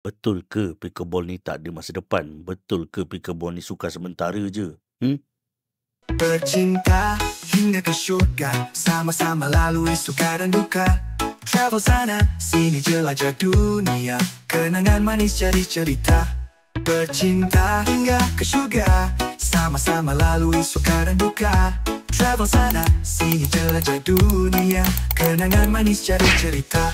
Betul ke pickleball ni tak ada masa depan? Betul ke pickleball ni suka sementara je? Bercinta hingga ke syurga, sama-sama lalui suka dan duka. Travel sana sini jelajah dunia, kenangan manis jadi cerita. Bercinta hingga ke syurga, sama-sama lalui suka dan duka. Travel sana sini jelajah dunia, kenangan manis jadi cerita.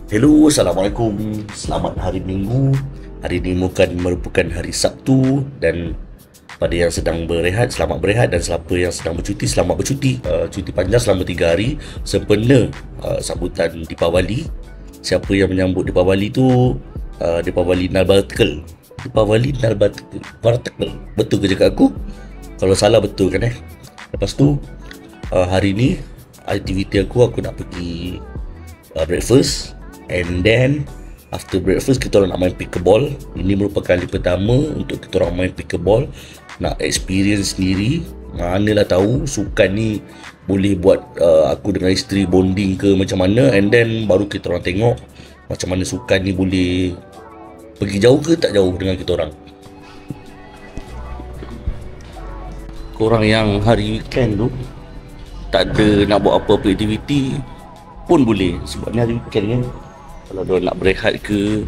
Hello, Assalamualaikum. Selamat hari Minggu. Hari ini merupakan hari Sabtu. Dan pada yang sedang berehat, selamat berehat. Dan siapa yang sedang bercuti, selamat bercuti. Cuti panjang selama 3 hari sempena sambutan Deepawali. Siapa yang menyambut Deepawali tu Deepawali Nalbatikal. Deepawali Nalbatikal. Betul ke cakap aku? Kalau salah betul kan Lepas tu hari ni aktiviti aku nak pergi breakfast. And then after breakfast kita orang nak main pickleball. Ini merupakan kali pertama untuk kita orang main pickleball. Nak experience sendiri. Manalah tahu sukan ni boleh buat aku dengan isteri bonding ke macam mana. And then baru kita orang tengok macam mana sukan ni boleh pergi jauh ke tak jauh dengan kita orang. Korang yang hari weekend tu tak ada nak buat apa-apa aktiviti pun boleh. Sebab ni hari weekend kan. Kalau diorang nak berehat ke,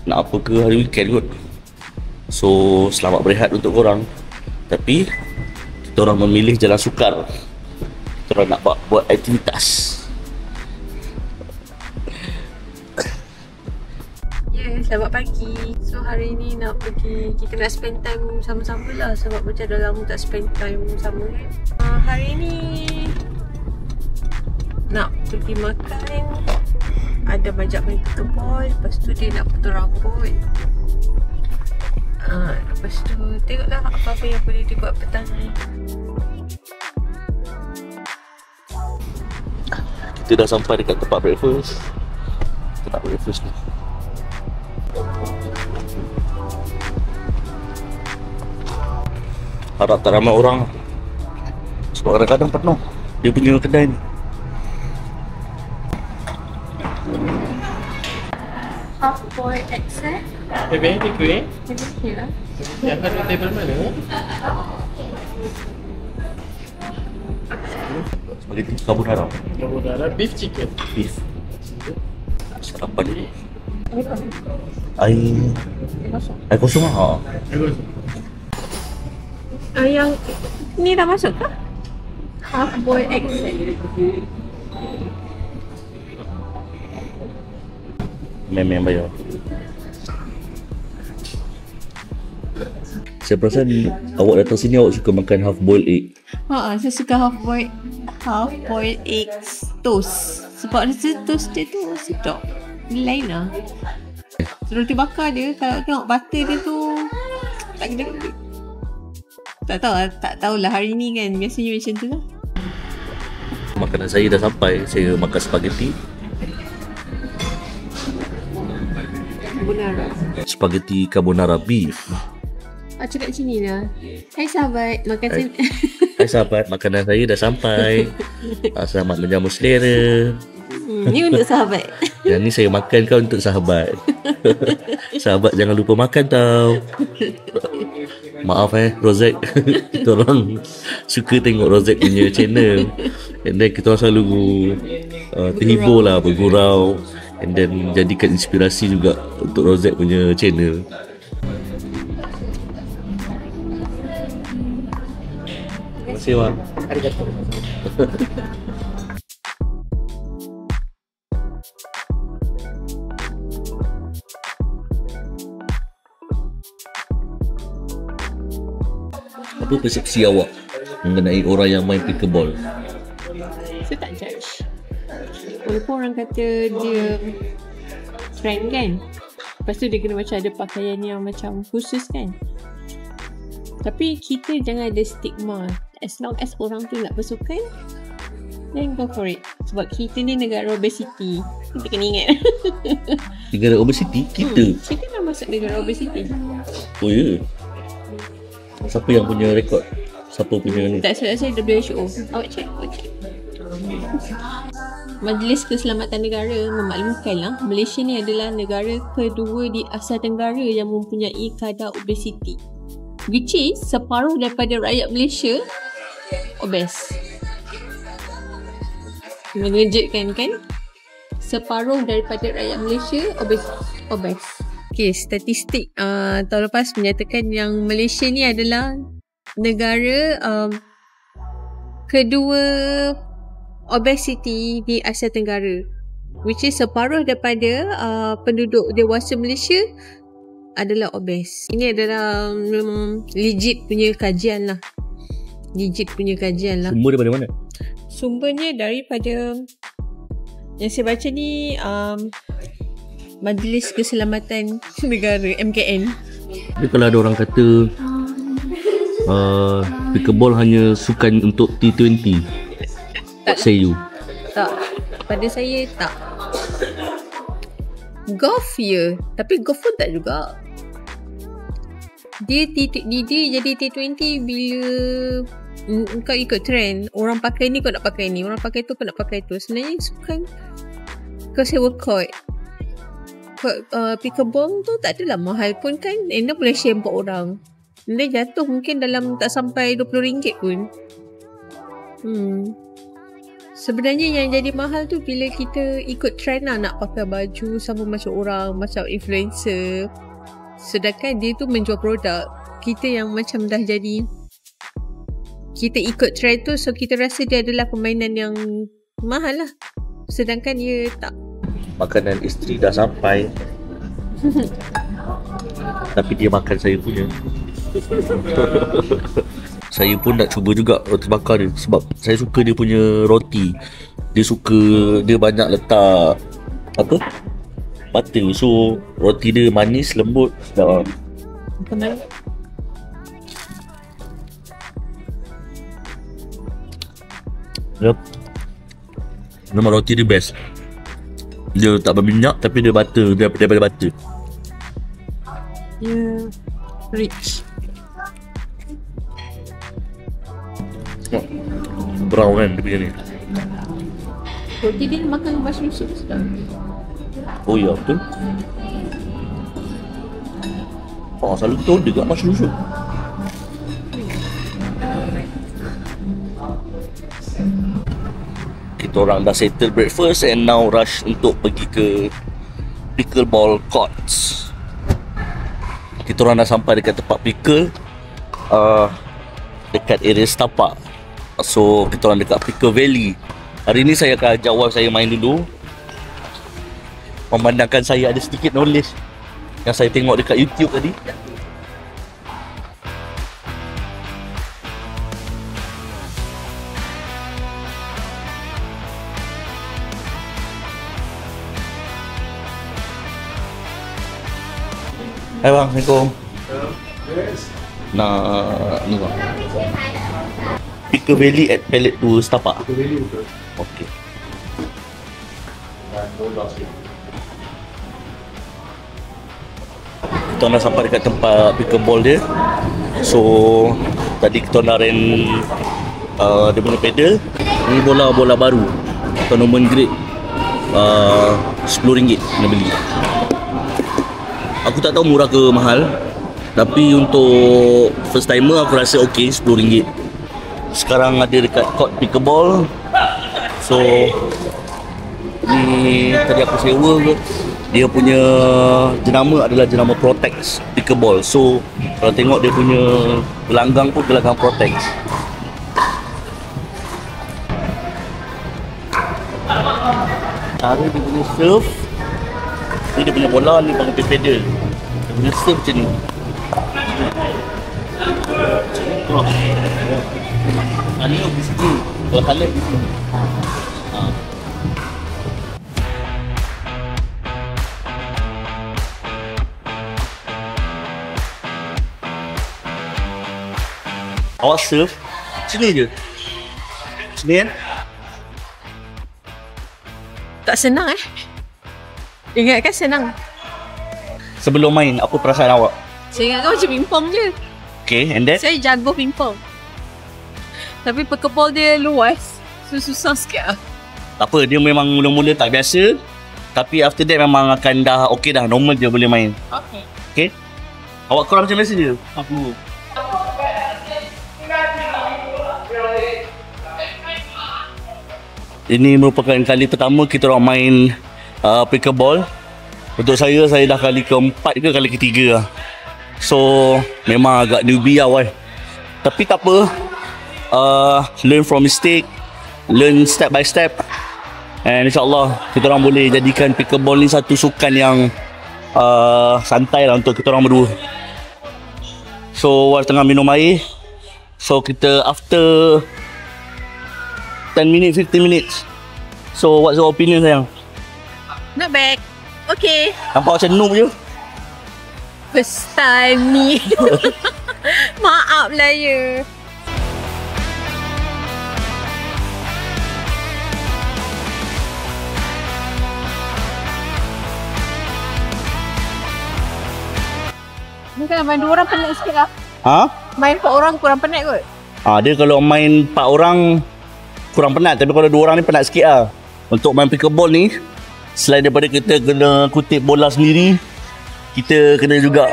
nak apa ke, hari weekend kot. So selamat berehat untuk korang. Tapi kita orang memilih jalan sukar. Kita orang nak buat aktivitas. Selamat pagi. So hari ni nak pergi, kita nak spend time sama-sama lah. Sebab macam dah lama tak spend time sama kan. Hari ni nak pergi makan. Ada majak main pickleball. Lepas tu dia nak potong rambut. Lepas tu tengoklah apa-apa yang boleh dibuat petang ni. Kita dah sampai dekat tempat breakfast. Kita nak breakfast ni. Harap tak ramai orang. Sebab kadang-kadang penuh dia punya kedai ni. Half boy XL. Bebek ni kuih. Ya. Yang ada table mana? Spaghetti carbonara. Carbonara beef chicken. Beef. Sarapan ni. Air kosong lah. Yang ni dah masuk ke? Half boy XL. Mem bayar. Saya perasan awak datang sini awak suka makan half boiled egg. Saya suka half boiled eggs toast. Sebab rasa toast dia tu sedap. Dia lain lah. Roti bakar dia, kalau tengok butter dia tu tak kena. Tak tahulah hari ni kan. Biasanya macam tu lah. Makanan saya dah sampai. Saya makan spaghetti. Carbonara. Spaghetti carbonara beef. Cakap sini lah. Hai sahabat, makan sini. Hai sahabat, makanan saya dah sampai. Selamat menjamu selera. Ni untuk sahabat. Yang ni saya makan kau untuk sahabat. Sahabat jangan lupa makan tau. Maaf Rozek. Kita orang suka tengok Rozek punya channel. And then kita orang selalu terhibur lah, bergurau. And then jadikan inspirasi juga untuk Rozek punya channel. Terima kasih Wan. Arigatou. Apa persepsi awak mengenai orang yang main pickleball? Saya tak judge. Walaupun orang kata dia trend kan. Lepas tu dia kena macam ada pakaian yang macam khusus kan. Tapi kita jangan ada stigma. As long as orang tu nak bersukan, then go for it. Sebab kita ni negara obesity. Kita kena ingat. Negara obesity? Kita? Kita dah masuk negara obesity. Oh ya? Siapa yang punya rekod? Siapa punya ni? Tak silap saya WHO. Awak check. Majlis Keselamatan Negara memaklumkanlah Malaysia ni adalah negara kedua di Asia Tenggara yang mempunyai kadar obesiti, which is separuh daripada rakyat Malaysia obes. Mengejutkan kan? Separuh daripada rakyat Malaysia obes. Okay, statistik tahun lepas menyatakan yang Malaysia ni adalah negara kedua obesiti di Asia Tenggara, which is separuh daripada penduduk dewasa Malaysia adalah obes. Ini adalah legit punya kajian lah. Sumber daripada mana? Sumbernya daripada yang saya baca ni Majlis Keselamatan Negara, MKN. Tapi kalau ada orang kata pickleball hanya sukan untuk T20, what say you? Tak, pada saya tak. Golf ya, tapi golf pun tak juga. Dia jadi T20 bila kau ikut trend. Orang pakai ni kau nak pakai ni, orang pakai tu kau nak pakai tu. Sebenarnya sukan kau sewa court. Pickleball tu tak adalah mahal pun kan. Anda boleh share 4 orang. Dia jatuh mungkin dalam tak sampai RM20 pun. Sebenarnya yang jadi mahal tu bila kita ikut trend lah, nak pakai baju sama macam orang, macam influencer. Sedangkan dia tu menjual produk. Kita yang macam dah jadi, kita ikut trend tu, so kita rasa dia adalah permainan yang mahal lah. Sedangkan dia tak. Makanan isteri dah sampai tapi dia makan saya punya. Saya pun nak cuba juga roti bakar dia, sebab saya suka dia punya roti. Dia banyak letak butter. So roti dia manis, lembut, sedap. Kenal? Yep. Memang roti dia best. Dia tak berminyak tapi dia butter, daripada butter. Rich. Brown kan dia punya ni. Roti dia makan mushroom soup sedap. Oh ya, betul. Selalu tahu dia kat mushroom soup. Kita orang dah settle breakfast and now rush untuk pergi ke pickleball courts. Kita orang dah sampai dekat tempat pickle, dekat area Setapak. So kita orang dekat Pickle Valley. Hari ni saya akan ajak wife saya main dulu. Memandangkan saya ada sedikit knowledge yang saya tengok dekat YouTube tadi. Hai bang, Assalamualaikum. Nak ni bang, Pickle Valley at Pallet to Setapak. Pickle Valley betul. Okey. Kita dah sampai dekat tempat pickleball dia. So tadi kita nak rent dia punya pedal. Ni bola baru, tournament grade, RM10 nak beli. Aku tak tahu murah ke mahal, tapi untuk first timer aku rasa okey, RM10. Sekarang ada dekat court pickleball. So ni tadi aku sewa ke, dia punya jenama adalah jenama Protex Pickleball. So kalau tengok dia punya gelanggang pun gelanggang Protex. Cara dia punya serve, ni dia punya bola, ni pakai pedal. Dia punya serve macam ni. Ni di sini. Kalau kalah di sini. Awak serve sini je. Sini kan? Tak senang Ingatkan senang. Sebelum main, apa perasaan awak? Saya ingatkan macam pingpong je. Okay, and then? Saya jago pingpong. Tapi pickleball dia luas, so susah sikit lah. Tak apa, dia memang mula-mula tak biasa. Tapi after that memang akan dah okay dah, normal dia boleh main. Okay. Okay? Awak kurang macam biasa je? Aku. Ini merupakan kali pertama kita orang main pickleball. Untuk saya dah kali keempat ke kali ketiga lah. So memang agak newbie lah why. Tapi tak apa, learn from mistake, learn step by step. And insyaAllah kita orang boleh jadikan pickleball ni satu sukan yang santai lah untuk kita orang berdua. So tengah minum air. So kita after 10 minutes, 15 minutes. So what's your opinion sayang? Not bad. Okay. Nampak macam noob je. First time ni. Maaf lah ya. Ni kan main 2 orang penat sikit lah. Ha? Main 4 orang kurang penat kot. Dia kalau main 4 orang kurang penat. Tapi kalau 2 orang ni penat sikit lah. Untuk main pickleball ni, selain daripada kita kena kutip bola sendiri, kita kena juga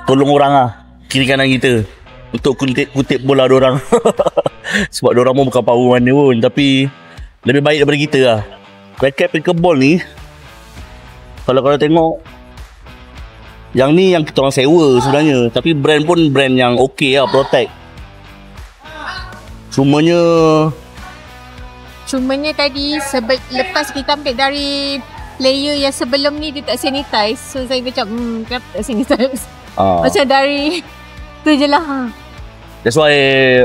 tolong orang lah, kiri kanan kita, untuk kutip bola diorang. Sebab diorang pun bukan power mana pun, tapi lebih baik daripada kita lah. Racket pickleball ni, kalau korang tengok, yang ni yang kita orang sewa sebenarnya. Tapi brand pun brand yang okey lah, Protect. Cumanya tadi lepas kita ambil dari player yang sebelum ni dia tak sanitize. So saya macam kenapa tak sanitize? Macam dari tu je lah. That's why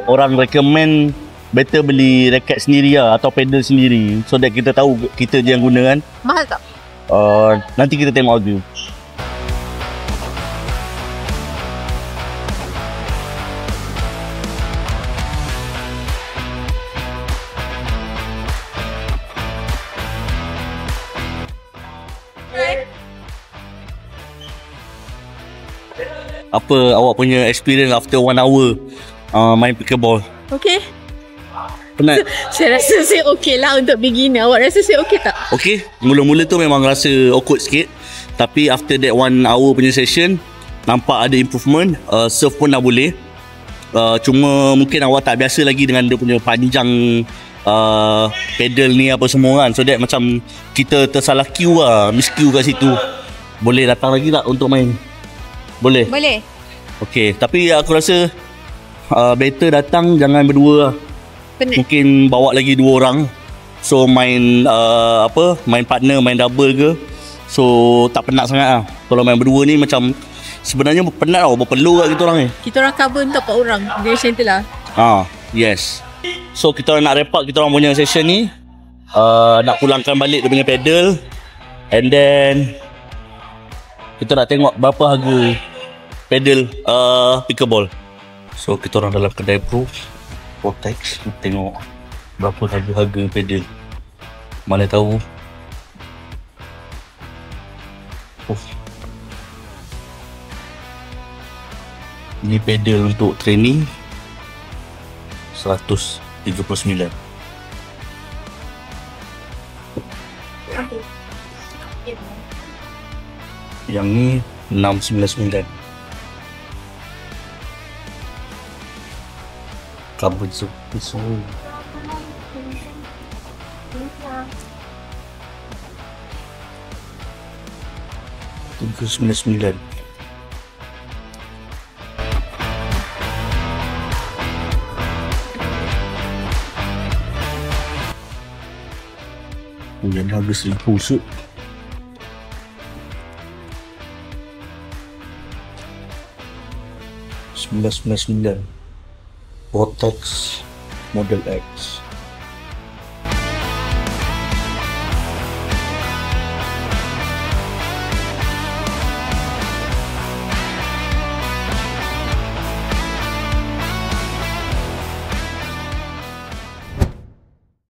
orang recommend better beli racket sendiri lah, atau pedal sendiri, so that kita tahu kita je yang guna kan. Mahal tak? Nanti kita tengok review. Apa awak punya experience after 1 hour main pickleball? Okay. Penat? Saya rasa saya okay lah untuk beginner. Awak rasa saya okay tak? Okay. Mula-mula tu memang rasa awkward sikit. Tapi after that 1 hour punya session, nampak ada improvement. Serve pun dah boleh. Cuma mungkin awak tak biasa lagi dengan dia punya panjang pedal ni apa semua kan. So that macam kita tersalah cue lah, miscue kat situ. Boleh datang lagi tak untuk main? Boleh? Boleh. Okay, tapi aku rasa better datang jangan berdua lah. Penat. Mungkin bawa lagi 2 orang. So main main partner, main double ke. So tak penat sangat lah. Kalau main berdua ni macam sebenarnya penat tau, berpeluh kat kita orang ni. Kita orang cover untuk 4 orang. Dia macam tu lah. Yes. So kita orang nak wrap up kita orang punya session ni. Nak pulangkan balik dia punya pedal. And then kita nak tengok berapa harga pedal pickleball. So kita orang dalam kedai Protect, tengok berapa harga pedal. Mana tahu. Ini pedal untuk training 139. Yang ni 699. Kabel pisau. $399. Yang harga $1,000 $999. Vortex Model X.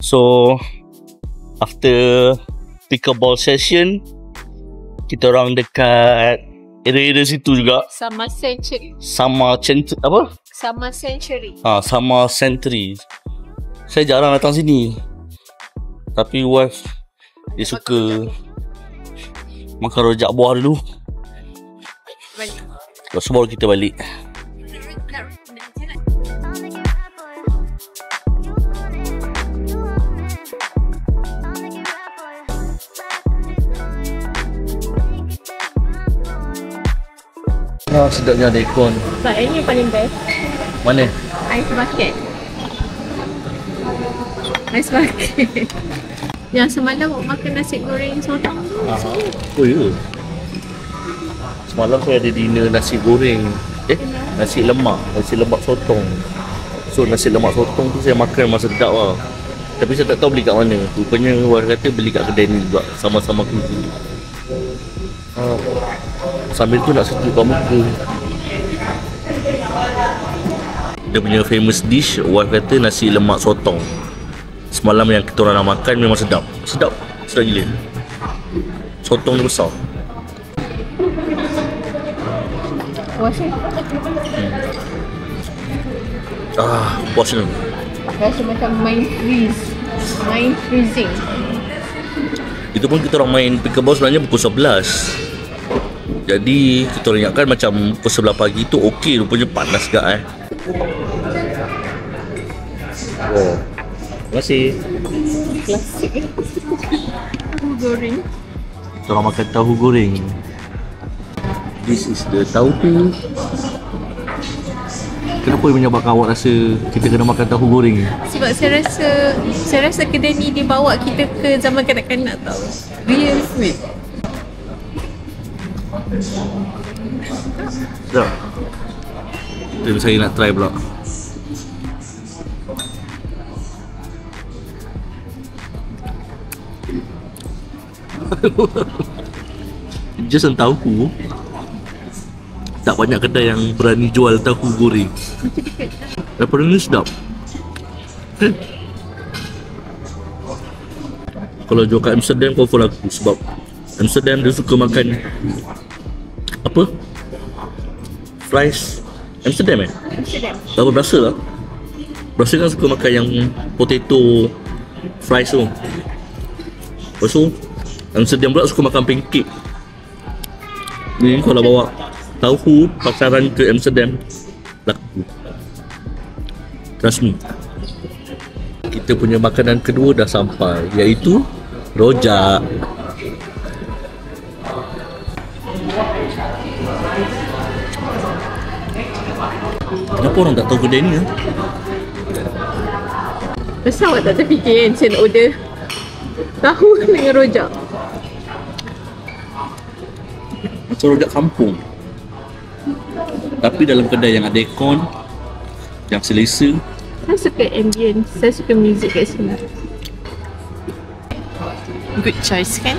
So after pickleball session, kita orang dekat area-area situ juga. Sama Century. Sama Century. Sama Century. Saya jarang datang sini. Tapi wife dia suka makan rojak buah dulu. Balik. Lepas tu baru kita balik. Sedapnya ada aircon. Sebab ini paling best. Mana? Ais bucket. Ais bucket. Yang semalam makan nasi goreng sotong tu. Oh ya. Semalam saya ada dinner nasi goreng. Nasi lemak sotong. So nasi lemak sotong tu saya makan memang sedap lah. Tapi saya tak tahu beli kat mana. Rupanya orang kata beli kat kedai ni juga. Sama-sama kuku. Sambil tu nak sejukkan muka. Dia punya famous dish, wife kata nasi lemak sotong. Semalam yang kita orang nak makan memang sedap. Sedap gila. Sotong ni besar. Puas ni. Puas ni. Rasa macam main freezing. Itu pun kita orang main pickleball sebenarnya pukul 11. Jadi kita orang ingatkan macam pukul 11 pagi tu okey, rupanya panas gak Oh. Terima kasih. Klasik. Tahu goreng. Kita orang makan tahu goreng. This is the tahu. Kenapa menyebabkan awak rasa kita kena makan tahu goreng? Sebab saya rasa kedai ni dia bawa kita ke zaman kanak-kanak tau. Real sweet. Sedap. Dan saya nak try pula. Just tahu. Tak banyak kedai yang berani jual tahu goreng. Daripada ni sedap. Kalau jual kat Amsterdam confirm laku. Sebab Amsterdam dia suka makan apa? Fries Amsterdam Amsterdam. Apa Brussels lah. Brussels kan suka makan yang potato fries tu. Lepas tu Amsterdam pula suka makan pancake. Ni kalau bawa tahu pasaran ke Amsterdam laku. Trust me. Kita punya makanan kedua dah sampai, iaitu rojak. Kenapa orang tak tahu kedai ni? Pasal awak tak terfikir kan saya nak order tahu dengan rojak. Macam rojak kampung. Tapi dalam kedai yang ada aircon, yang selesa. Saya suka ambience, saya suka muzik kat sini. Good choice kan?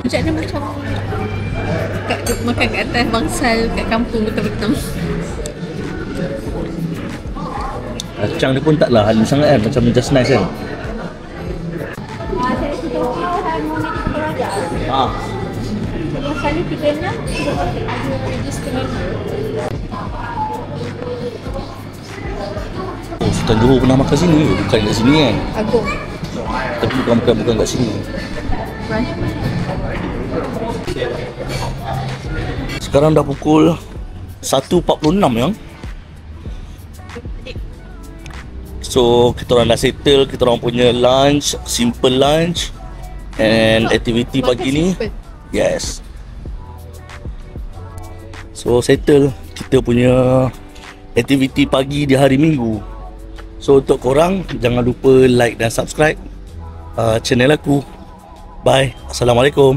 Rojak dia macam makan kat atas bangsal kat kampung betul-betul. Kacang dia pun taklah halus sangat kan, macam just nice kan. Saya suka harmoni di rojak. Yang kali 36 ada register menu. Oh, Sultan Johor pernah makan sini ke? Bukan kat sini kan? Agung. Tapi bukan kat sini. Sekarang dah pukul 1.46 yang. So kita orang dah settle, kita orang punya lunch, simple lunch and activity pagi ni. Yes. So settle kita punya aktiviti pagi di hari Minggu. So untuk korang jangan lupa like dan subscribe channel aku. Bye. Assalamualaikum.